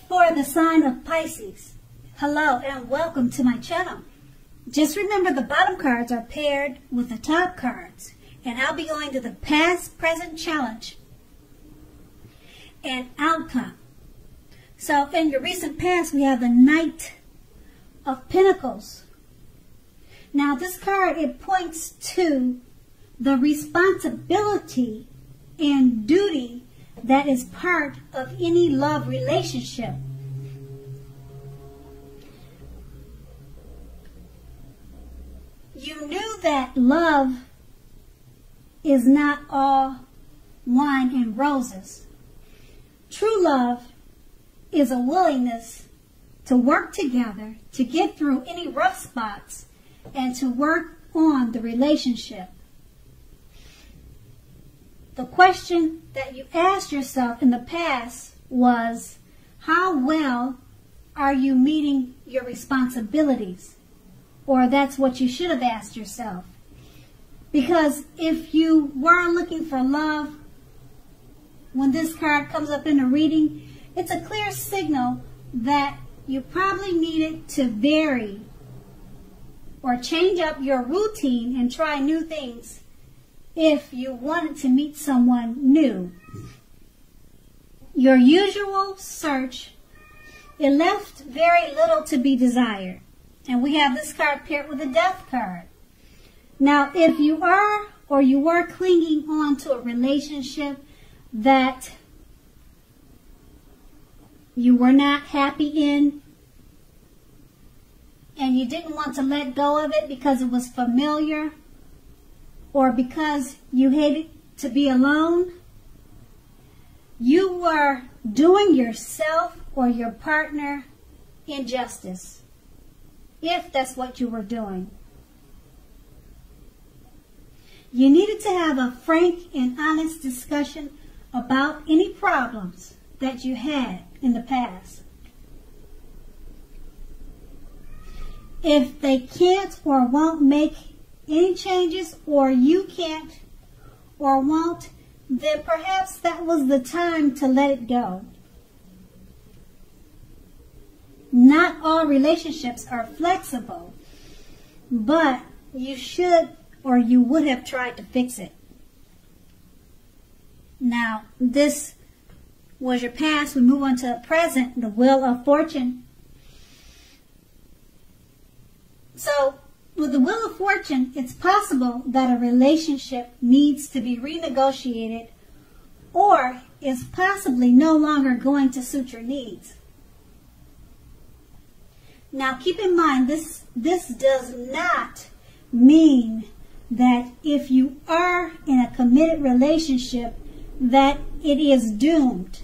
for the sign of Pisces. Hello and welcome to my channel. Just remember the bottom cards are paired with the top cards, and I'll be going to the past, present challenge and outcome. So in your recent past, we have the Knight of Pentacles. Now this card, it points to the responsibility and duty that is part of any love relationship. You knew that love is not all wine and roses. True love is a willingness to work together to get through any rough spots and to work on the relationship. The question that you asked yourself in the past was, how well are you meeting your responsibilities? Or that's what you should have asked yourself. Because if you were looking for love, when this card comes up in a reading, it's a clear signal that you probably needed to vary or change up your routine and try new things if you wanted to meet someone new. Your usual search, it left very little to be desired. And we have this card paired with a Death card. Now, if you are or you were clinging on to a relationship that you were not happy in, and you didn't want to let go of it because it was familiar, or because you hated to be alone, you were doing yourself or your partner injustice, if that's what you were doing. You needed to have a frank and honest discussion about any problems that you had in the past. If they can't or won't make any changes, or you can't or won't, then perhaps that was the time to let it go. Not all relationships are flexible, but you should or you would have tried to fix it. Now, this was your past. We move on to the present, the Wheel of Fortune. So, with the Wheel of Fortune, it's possible that a relationship needs to be renegotiated or is possibly no longer going to suit your needs. Now, keep in mind, this does not mean that if you are in a committed relationship that it is doomed,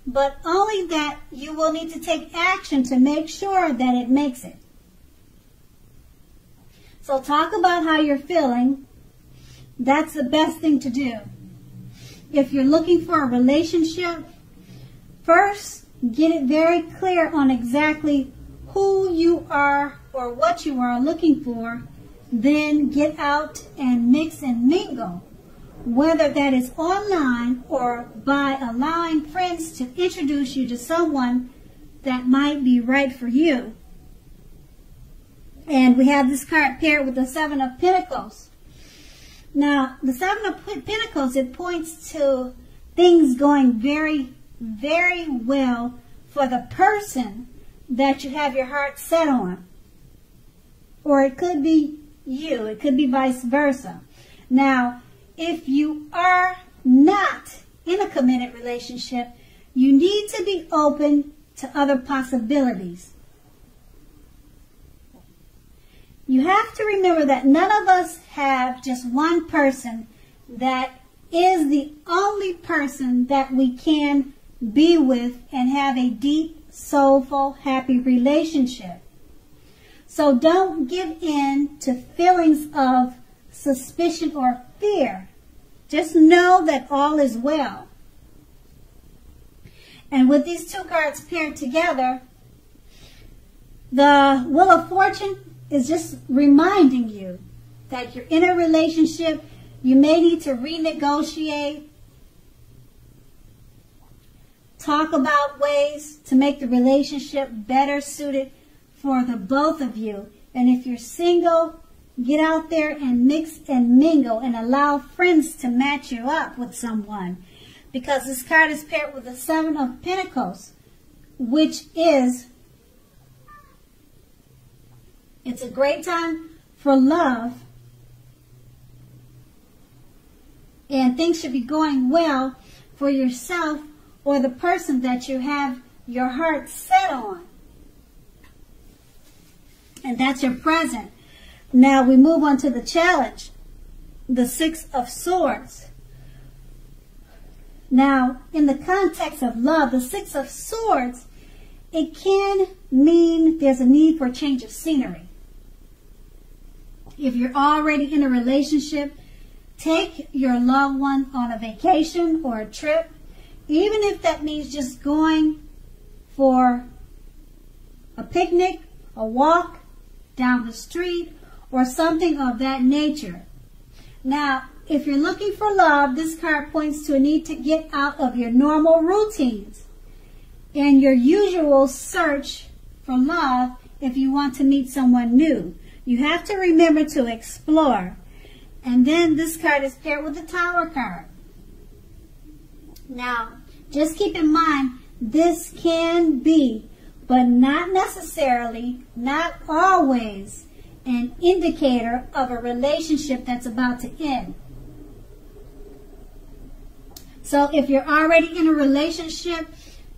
but only that you will need to take action to make sure that it makes it. So talk about how you're feeling. That's the best thing to do. If you're looking for a relationship, first get it very clear on exactly who you are or what you are looking for. Then get out and mix and mingle, whether that is online or by allowing friends to introduce you to someone that might be right for you. And we have this card paired with the Seven of Pentacles. Now, the Seven of Pentacles, it points to things going very, very well for the person that you have your heart set on. Or it could be you. It could be vice versa. Now, if you are not in a committed relationship, you need to be open to other possibilities. You have to remember that none of us have just one person that is the only person that we can be with and have a deep, soulful, happy relationship. So don't give in to feelings of suspicion or fear. Just know that all is well. And with these two cards paired together, the Wheel of Fortune is just reminding you that you're in a relationship. You may need to renegotiate. Talk about ways to make the relationship better suited for the both of you. And if you're single, get out there and mix and mingle and allow friends to match you up with someone. Because this card is paired with the Seven of Pentacles, which is, it's a great time for love. And things should be going well for yourself or the person that you have your heart set on. And that's your present. Now we move on to the challenge, the Six of Swords. Now, in the context of love, the Six of Swords, it can mean there's a need for a change of scenery. If you're already in a relationship, take your loved one on a vacation or a trip, even if that means just going for a picnic, a walk down the street, or something of that nature. Now, if you're looking for love, this card points to a need to get out of your normal routines and your usual search for love if you want to meet someone new. You have to remember to explore. And then this card is paired with the Tower card. Now, just keep in mind, this can be, but not necessarily, not always, an indicator of a relationship that's about to end. So if you're already in a relationship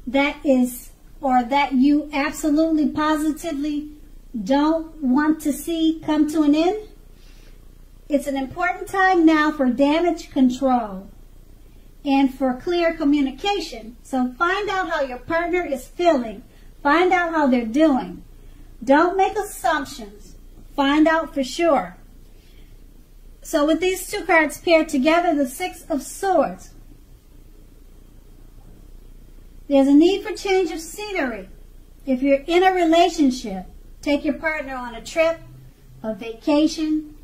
that is, or that you absolutely positively don't want to see come to an end, it's an important time now for damage control and for clear communication. So find out how your partner is feeling. Find out how they're doing. Don't make assumptions. Find out for sure. So with these two cards paired together, the Six of Swords, there's a need for change of scenery. If you're in a relationship, take your partner on a trip, a vacation.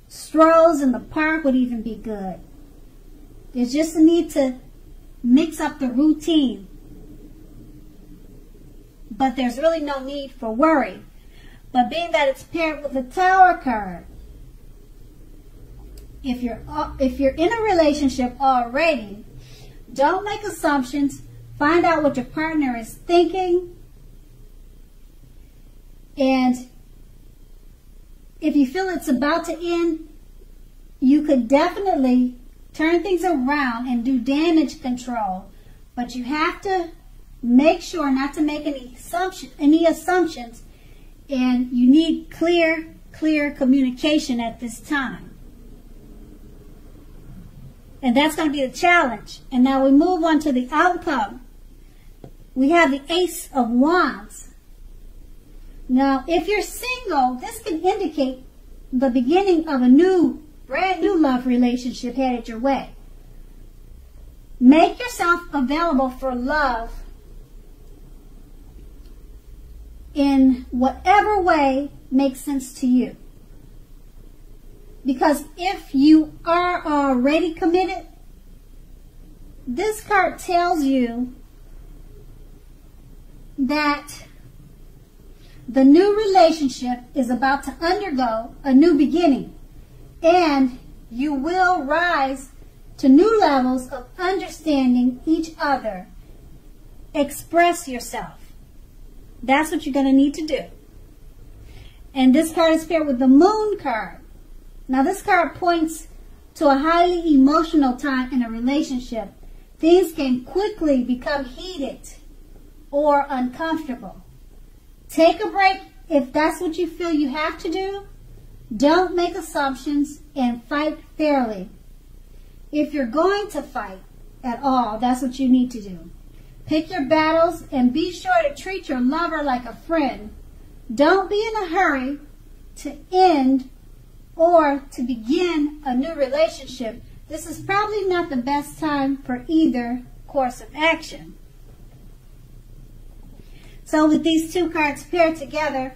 Strolls in the park would even be good. There's just a need to mix up the routine. But there's really no need for worry. But being that it's paired with the Tower card, if you're in a relationship already, don't make assumptions. Find out what your partner is thinking. And if you feel it's about to end, you could definitely turn things around and do damage control. But you have to make sure not to make any assumptions, and you need clear communication at this time. And that's going to be the challenge. And now we move on to the outcome. We have the Ace of Wands. Now, if you're single, this can indicate the beginning of a brand new love relationship headed your way. Make yourself available for love in whatever way makes sense to you. Because if you are already committed, this card tells you that the new relationship is about to undergo a new beginning, and you will rise to new levels of understanding each other. Express yourself. That's what you're going to need to do. And this card is paired with the Moon card. Now this card points to a highly emotional time in a relationship. Things can quickly become heated or uncomfortable. Take a break if that's what you feel you have to do. Don't make assumptions and fight fairly. If you're going to fight at all, that's what you need to do. Pick your battles and be sure to treat your lover like a friend. Don't be in a hurry to end or to begin a new relationship. This is probably not the best time for either course of action. So with these two cards paired together,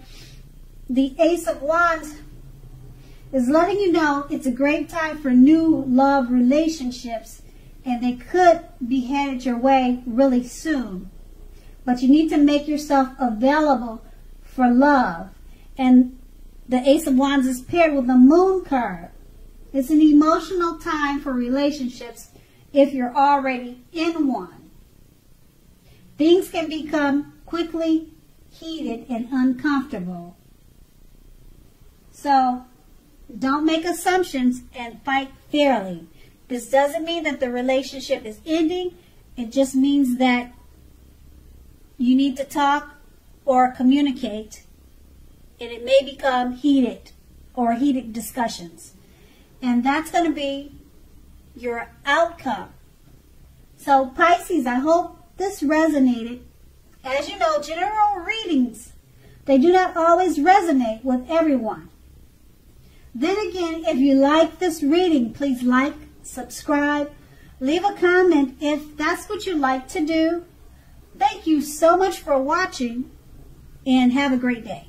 the Ace of Wands is letting you know it's a great time for new love relationships and they could be headed your way really soon. But you need to make yourself available for love. And the Ace of Wands is paired with the Moon card. It's an emotional time for relationships if you're already in one. Things can become quickly heated and uncomfortable. So don't make assumptions and fight fairly. This doesn't mean that the relationship is ending. It just means that you need to talk or communicate, and it may become heated or heated discussions. And that's going to be your outcome. So Pisces, I hope this resonated. As you know, general readings, they do not always resonate with everyone. Then again, if you like this reading, please like, subscribe, leave a comment if that's what you like to do. Thank you so much for watching, and have a great day.